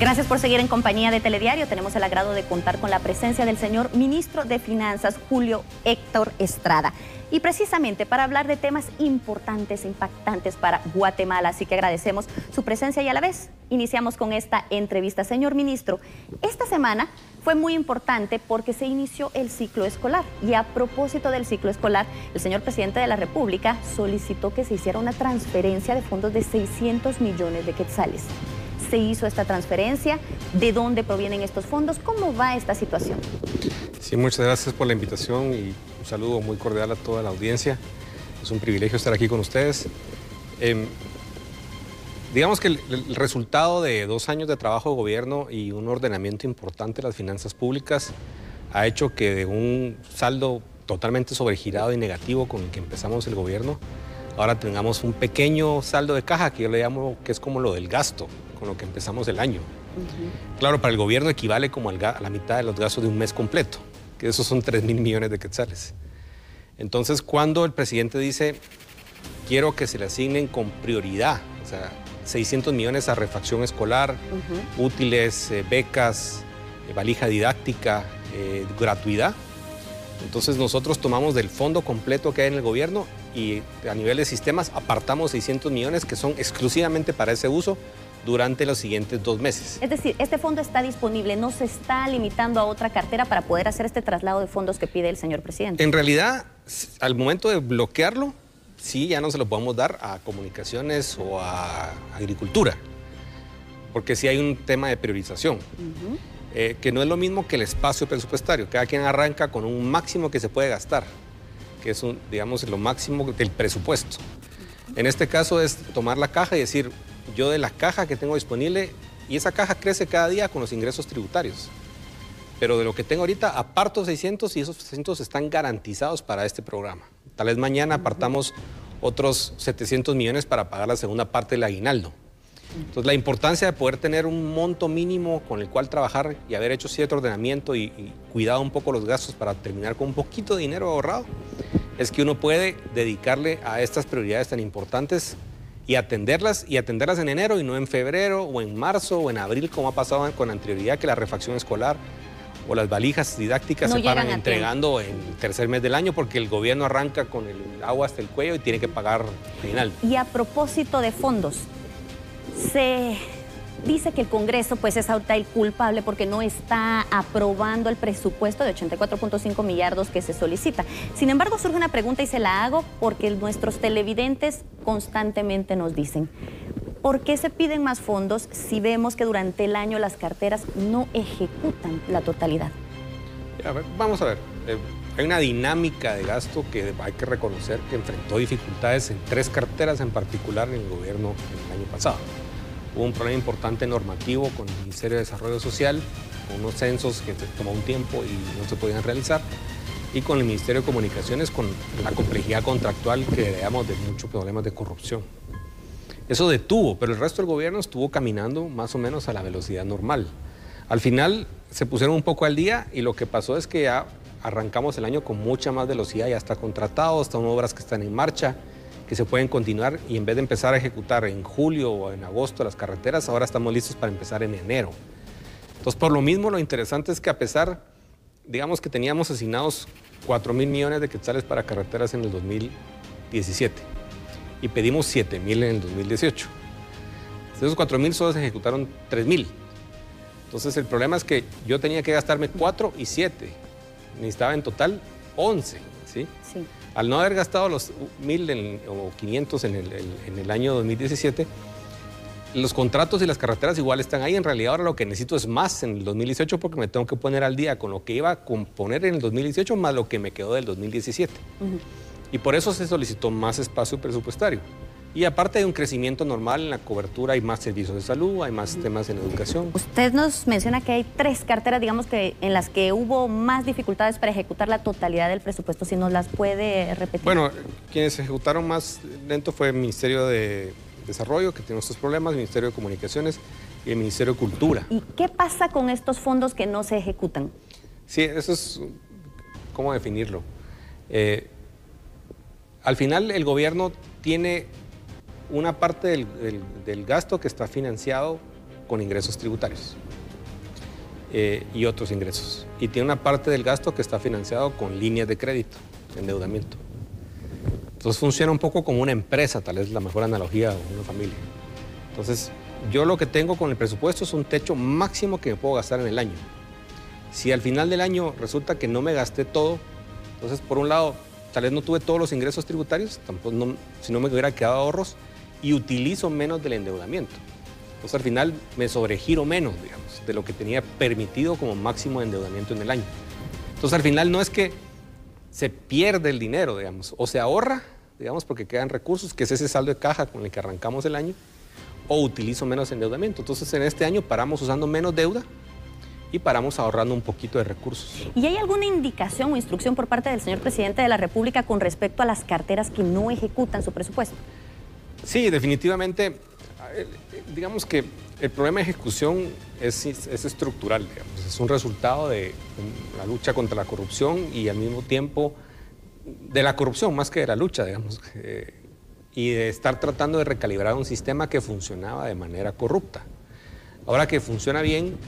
Gracias por seguir en compañía de Telediario. Tenemos el agrado de contar con la presencia del señor Ministro de Finanzas, Julio Héctor Estrada. Y precisamente para hablar de temas importantes e impactantes para Guatemala. Así que agradecemos su presencia y a la vez iniciamos con esta entrevista. Señor Ministro, esta semana fue muy importante porque se inició el ciclo escolar. Y a propósito del ciclo escolar, el señor Presidente de la República solicitó que se hiciera una transferencia de fondos de 600 millones de quetzales. ¿Se hizo esta transferencia? ¿De dónde provienen estos fondos? ¿Cómo va esta situación? Sí, muchas gracias por la invitación y un saludo muy cordial a toda la audiencia. Es un privilegio estar aquí con ustedes. Digamos que el resultado de 2 años de trabajo de gobierno y un ordenamiento importante de las finanzas públicas ha hecho que de un saldo totalmente sobregirado y negativo con el que empezamos el gobierno, ahora tengamos un pequeño saldo de caja que yo le llamo que es como lo del gasto, con lo que empezamos el año. Claro, para el gobierno equivale como a la mitad de los gastos de un mes completo, que esos son 3.000 millones de quetzales. Entonces, cuando el presidente dice, quiero que se le asignen con prioridad, o sea, 600 millones a refacción escolar, útiles, becas, valija didáctica, gratuidad, entonces nosotros tomamos del fondo completo que hay en el gobierno y a nivel de sistemas apartamos 600 millones que son exclusivamente para ese uso durante los siguientes 2 meses. Es decir, este fondo está disponible, no se está limitando a otra cartera para poder hacer este traslado de fondos que pide el señor presidente. En realidad, al momento de bloquearlo, sí, ya no se lo podemos dar a comunicaciones o a agricultura, porque sí hay un tema de priorización, que no es lo mismo que el espacio presupuestario. Cada quien arranca con un máximo que se puede gastar, que es, digamos, lo máximo del presupuesto. En este caso es tomar la caja y decir, yo de la caja que tengo disponible, y esa caja crece cada día con los ingresos tributarios, pero de lo que tengo ahorita aparto 600 y esos 600 están garantizados para este programa. Tal vez mañana apartamos otros 700 millones para pagar la segunda parte del aguinaldo. Entonces la importancia de poder tener un monto mínimo con el cual trabajar y haber hecho cierto ordenamiento y cuidado un poco los gastos para terminar con un poquito de dinero ahorrado, es que uno puede dedicarle a estas prioridades tan importantes y atenderlas en enero y no en febrero o en marzo o en abril, como ha pasado con anterioridad, que la refacción escolar o las valijas didácticas se paran entregando en el tercer mes del año porque el gobierno arranca con el agua hasta el cuello y tiene que pagar final. Y a propósito de fondos, se dice que el Congreso pues es ahorita el culpable porque no está aprobando el presupuesto de 84.5 millardos que se solicita. Sin embargo, surge una pregunta y se la hago porque nuestros televidentes constantemente nos dicen, ¿por qué se piden más fondos si vemos que durante el año las carteras no ejecutan la totalidad? A ver, vamos a ver. Hay una dinámica de gasto que hay que reconocer que enfrentó dificultades en 3 carteras en particular en el gobierno el año pasado. Hubo un problema importante normativo con el Ministerio de Desarrollo Social, con unos censos que tomó un tiempo y no se podían realizar, y con el Ministerio de Comunicaciones, con la complejidad contractual que heredamos de muchos problemas de corrupción. Eso detuvo, pero el resto del gobierno estuvo caminando más o menos a la velocidad normal. Al final se pusieron un poco al día y lo que pasó es que ya arrancamos el año con mucha más velocidad, ya está contratado, están obras que están en marcha, que se pueden continuar y en vez de empezar a ejecutar en julio o en agosto las carreteras, ahora estamos listos para empezar en enero. Entonces, por lo mismo, lo interesante es que a pesar, digamos que teníamos asignados 4.000 millones de quetzales para carreteras en el 2017 y pedimos 7.000 en el 2018. De esos 4.000 solo se ejecutaron 3.000. Entonces, el problema es que yo tenía que gastarme 4 y 7. Necesitaba en total 11, ¿sí? Sí. Al no haber gastado los 1.000 o 500 en el año 2017, los contratos y las carreteras igual están ahí. En realidad ahora lo que necesito es más en el 2018 porque me tengo que poner al día con lo que iba a componer en el 2018 más lo que me quedó del 2017. Y por eso se solicitó más espacio presupuestario. Y aparte de un crecimiento normal en la cobertura, hay más servicios de salud, hay más temas en educación. Usted nos menciona que hay 3 carteras, digamos que en las que hubo más dificultades para ejecutar la totalidad del presupuesto. Si nos las puede repetir. Bueno, quienes ejecutaron más lento fue el Ministerio de Desarrollo, que tiene estos problemas, el Ministerio de Comunicaciones y el Ministerio de Cultura. ¿Y qué pasa con estos fondos que no se ejecutan? Sí, eso es, ¿cómo definirlo? Al final el gobierno tiene una parte del gasto que está financiado con ingresos tributarios y otros ingresos. Y tiene una parte del gasto que está financiado con líneas de crédito, endeudamiento. Entonces funciona un poco como una empresa, tal vez la mejor analogía, o una familia. Entonces, yo lo que tengo con el presupuesto es un techo máximo que me puedo gastar en el año. Si al final del año resulta que no me gasté todo, entonces por un lado, tal vez no tuve todos los ingresos tributarios, tampoco si no me hubiera quedado ahorros, y utilizo menos del endeudamiento. Entonces al final me sobregiro menos, digamos, de lo que tenía permitido como máximo de endeudamiento en el año. Entonces al final no es que se pierde el dinero, digamos, o se ahorra, digamos, porque quedan recursos, que es ese saldo de caja con el que arrancamos el año, o utilizo menos endeudamiento. Entonces en este año paramos usando menos deuda y paramos ahorrando un poquito de recursos. ¿Y hay alguna indicación o instrucción por parte del señor presidente de la República con respecto a las carteras que no ejecutan su presupuesto? Sí, definitivamente, digamos que el problema de ejecución es estructural, digamos, es un resultado de la lucha contra la corrupción y al mismo tiempo de la corrupción más que de la lucha, digamos, y de estar tratando de recalibrar un sistema que funcionaba de manera corrupta. Ahora que funciona bien,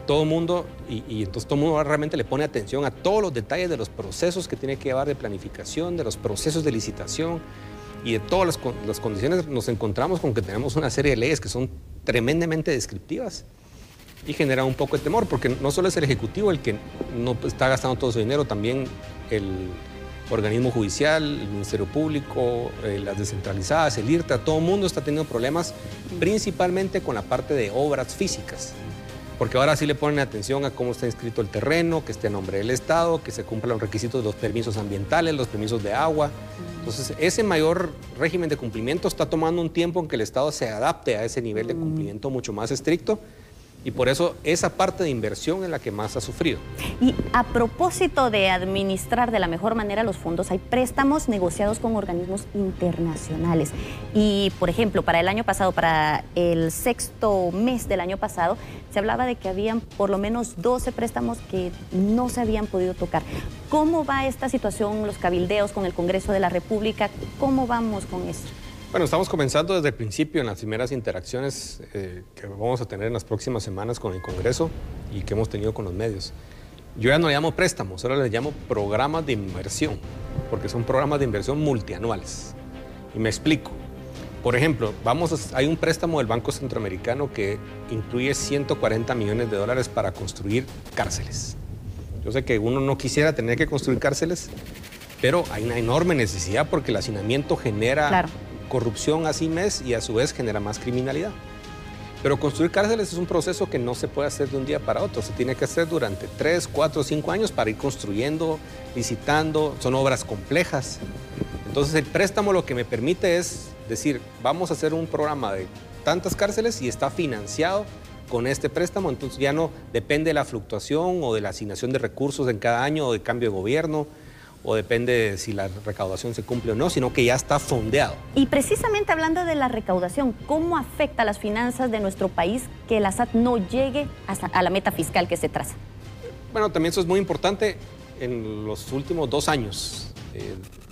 todo el mundo, y entonces todo el mundo realmente le pone atención a todos los detalles de los procesos que tiene que llevar de planificación, de los procesos de licitación, y de todas las condiciones. Nos encontramos con que tenemos una serie de leyes que son tremendamente descriptivas y genera un poco de temor, porque no solo es el Ejecutivo el que no está gastando todo su dinero, también el organismo judicial, el Ministerio Público, las descentralizadas, el IRTA, todo el mundo está teniendo problemas principalmente con la parte de obras físicas, porque ahora sí le ponen atención a cómo está inscrito el terreno, que esté a nombre del Estado, que se cumplan los requisitos de los permisos ambientales, los permisos de agua. Entonces, ese mayor régimen de cumplimiento está tomando un tiempo en que el Estado se adapte a ese nivel de cumplimiento mucho más estricto, y por eso esa parte de inversión es la que más ha sufrido. Y a propósito de administrar de la mejor manera los fondos, hay préstamos negociados con organismos internacionales. Y, por ejemplo, para el año pasado, para el sexto mes del año pasado, se hablaba de que habían por lo menos 12 préstamos que no se habían podido tocar. ¿Cómo va esta situación, los cabildeos con el Congreso de la República? ¿Cómo vamos con eso? Bueno, estamos comenzando desde el principio en las primeras interacciones que vamos a tener en las próximas semanas con el Congreso y que hemos tenido con los medios. Yo ya no le llamo préstamos, ahora le llamo programas de inversión, porque son programas de inversión multianuales. Y me explico. Por ejemplo, hay un préstamo del Banco Centroamericano que incluye 140 millones de dólares para construir cárceles. Yo sé que uno no quisiera tener que construir cárceles, pero hay una enorme necesidad porque el hacinamiento genera corrupción a sí mes y a su vez genera más criminalidad. Pero construir cárceles es un proceso que no se puede hacer de un día para otro, se tiene que hacer durante 3, 4, 5 años para ir construyendo, licitando, son obras complejas. Entonces el préstamo lo que me permite es decir, vamos a hacer un programa de tantas cárceles y está financiado con este préstamo, entonces ya no depende de la fluctuación o de la asignación de recursos en cada año o de cambio de gobierno, o depende de si la recaudación se cumple o no, sino que ya está fondeado. Y precisamente hablando de la recaudación, ¿cómo afecta a las finanzas de nuestro país que la SAT no llegue a la meta fiscal que se traza? Bueno, también eso es muy importante. En los últimos 2 años,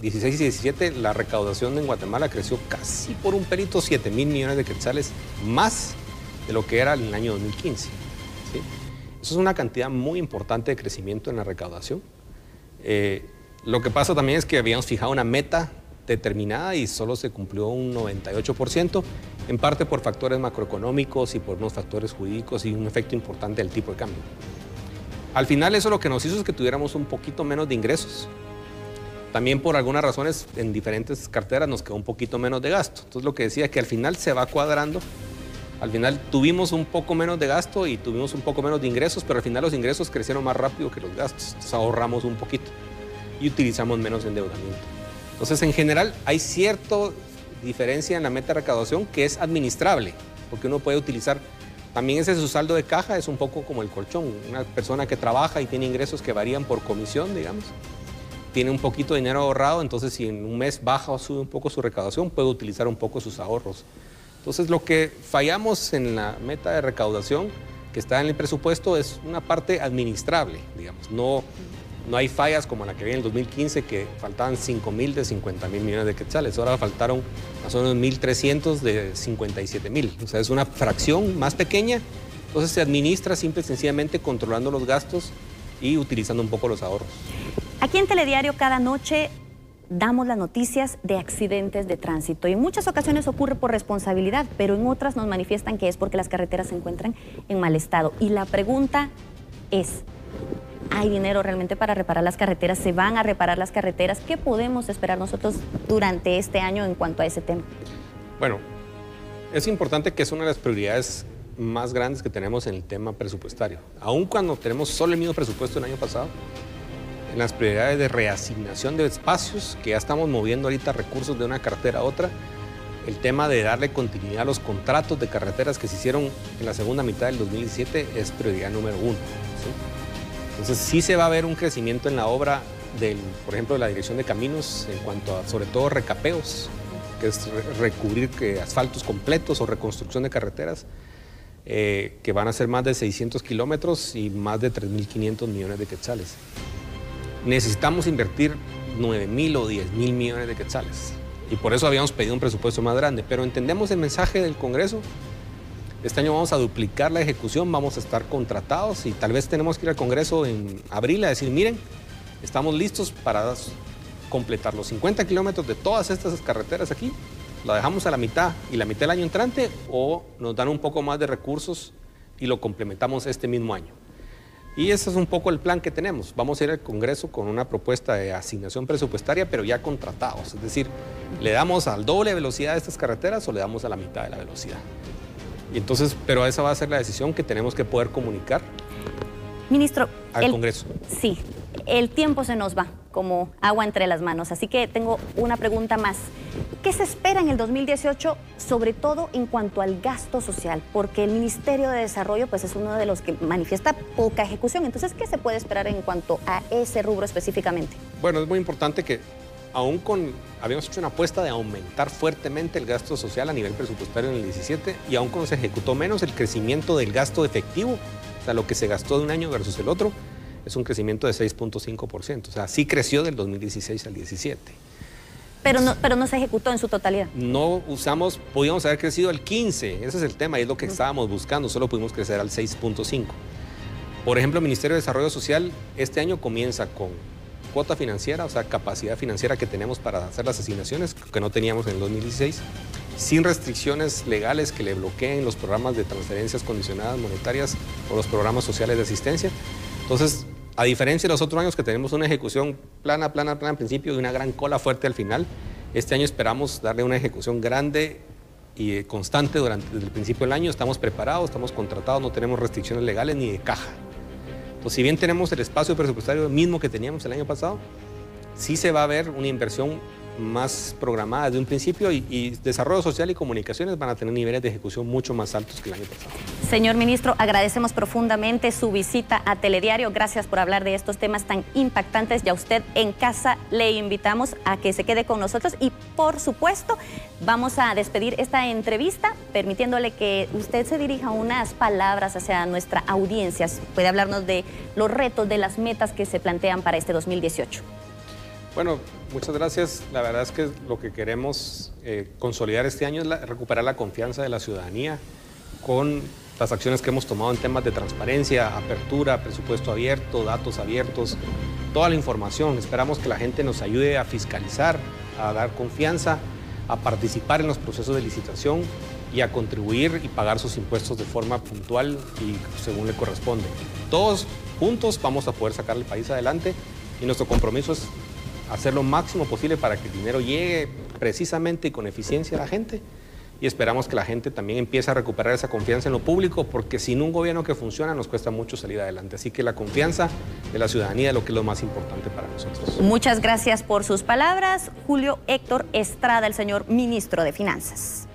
16 y 17, la recaudación en Guatemala creció casi por un pelito, 7,000 millones de quetzales más de lo que era en el año 2015. ¿Sí? Eso es una cantidad muy importante de crecimiento en la recaudación. Lo que pasa también es que habíamos fijado una meta determinada y solo se cumplió un 98%, en parte por factores macroeconómicos y por unos factores jurídicos y un efecto importante del tipo de cambio. Al final eso lo que nos hizo es que tuviéramos un poquito menos de ingresos. También por algunas razones en diferentes carteras nos quedó un poquito menos de gasto. Entonces lo que decía es que al final se va cuadrando. Al final tuvimos un poco menos de gasto y tuvimos un poco menos de ingresos, pero al final los ingresos crecieron más rápido que los gastos. Entonces ahorramos un poquito y utilizamos menos endeudamiento. Entonces, en general, hay cierta diferencia en la meta de recaudación que es administrable, porque uno puede utilizar, también ese su saldo de caja es un poco como el colchón. Una persona que trabaja y tiene ingresos que varían por comisión, digamos, tiene un poquito de dinero ahorrado, entonces si en un mes baja o sube un poco su recaudación, puede utilizar un poco sus ahorros. Entonces, lo que fallamos en la meta de recaudación que está en el presupuesto es una parte administrable, digamos, no No hay fallas como la que había en el 2015, que faltaban 5.000 de 50.000 millones de quetzales. Ahora faltaron más o menos 1.300 de 57.000. O sea, es una fracción más pequeña. Entonces se administra simple y sencillamente controlando los gastos y utilizando un poco los ahorros. Aquí en Telediario cada noche damos las noticias de accidentes de tránsito y en muchas ocasiones ocurre por responsabilidad, pero en otras nos manifiestan que es porque las carreteras se encuentran en mal estado. Y la pregunta es, ¿hay dinero realmente para reparar las carreteras? ¿Se van a reparar las carreteras? ¿Qué podemos esperar nosotros durante este año en cuanto a ese tema? Bueno, es importante que es una de las prioridades más grandes que tenemos en el tema presupuestario. Aun cuando tenemos solo el mismo presupuesto del año pasado, en las prioridades de reasignación de espacios, que ya estamos moviendo ahorita recursos de una carretera a otra, el tema de darle continuidad a los contratos de carreteras que se hicieron en la segunda mitad del 2017 es prioridad número 1. ¿Sí? Entonces sí se va a ver un crecimiento en la obra por ejemplo, de la Dirección de Caminos en cuanto a, sobre todo, recapeos, que es recubrir asfaltos completos o reconstrucción de carreteras, que van a ser más de 600 kilómetros y más de 3.500 millones de quetzales. Necesitamos invertir 9.000 o 10.000 millones de quetzales y por eso habíamos pedido un presupuesto más grande, pero entendemos el mensaje del Congreso. Este año vamos a duplicar la ejecución, vamos a estar contratados y tal vez tenemos que ir al Congreso en abril a decir, miren, estamos listos para completar los 50 kilómetros de todas estas carreteras aquí, la dejamos a la mitad y la mitad del año entrante, o nos dan un poco más de recursos y lo complementamos este mismo año. Y ese es un poco el plan que tenemos. Vamos a ir al Congreso con una propuesta de asignación presupuestaria, pero ya contratados. Es decir, ¿le damos al doble de velocidad a estas carreteras o le damos a la mitad de la velocidad? Y entonces, pero esa va a ser la decisión que tenemos que poder comunicar, Ministro, al Congreso. Sí, el tiempo se nos va como agua entre las manos, así que tengo una pregunta más. ¿Qué se espera en el 2018, sobre todo en cuanto al gasto social? Porque el Ministerio de Desarrollo pues, es uno de los que manifiesta poca ejecución. Entonces, ¿qué se puede esperar en cuanto a ese rubro específicamente? Bueno, es muy importante que habíamos hecho una apuesta de aumentar fuertemente el gasto social a nivel presupuestario en el 17 y aún cuando se ejecutó menos, el crecimiento del gasto efectivo, o sea, lo que se gastó de un año versus el otro, es un crecimiento de 6.5%. O sea, sí creció del 2016 al 17. Pero no se ejecutó en su totalidad. No usamos, podíamos haber crecido al 15, ese es el tema, y es lo que estábamos buscando, solo pudimos crecer al 6.5. Por ejemplo, el Ministerio de Desarrollo Social este año comienza con cuota financiera, o sea, capacidad financiera que tenemos para hacer las asignaciones, que no teníamos en el 2016, sin restricciones legales que le bloqueen los programas de transferencias condicionadas monetarias o los programas sociales de asistencia. Entonces, a diferencia de los otros años que tenemos una ejecución plana al principio y una gran cola fuerte al final, este año esperamos darle una ejecución grande y constante desde el principio del año. Estamos preparados, estamos contratados, no tenemos restricciones legales ni de caja. Entonces, si bien tenemos el espacio presupuestario mismo que teníamos el año pasado, sí se va a ver una inversión más programada desde un principio y Desarrollo Social y Comunicaciones van a tener niveles de ejecución mucho más altos que el año pasado. Señor ministro, agradecemos profundamente su visita a Telediario. Gracias por hablar de estos temas tan impactantes. Ya usted en casa le invitamos a que se quede con nosotros y, por supuesto, vamos a despedir esta entrevista permitiéndole que usted se dirija unas palabras hacia nuestra audiencia. Puede hablarnos de los retos, de las metas que se plantean para este 2018. Bueno, muchas gracias. La verdad es que lo que queremos consolidar este año es recuperar la confianza de la ciudadanía con las acciones que hemos tomado en temas de transparencia, apertura, presupuesto abierto, datos abiertos, toda la información. Esperamos que la gente nos ayude a fiscalizar, a dar confianza, a participar en los procesos de licitación y a contribuir y pagar sus impuestos de forma puntual y según le corresponde. Todos juntos vamos a poder sacar el país adelante y nuestro compromiso es hacer lo máximo posible para que el dinero llegue precisamente y con eficiencia a la gente y esperamos que la gente también empiece a recuperar esa confianza en lo público porque sin un gobierno que funciona nos cuesta mucho salir adelante. Así que la confianza de la ciudadanía es lo que es lo más importante para nosotros. Muchas gracias por sus palabras. Julio Héctor Estrada, el señor ministro de Finanzas.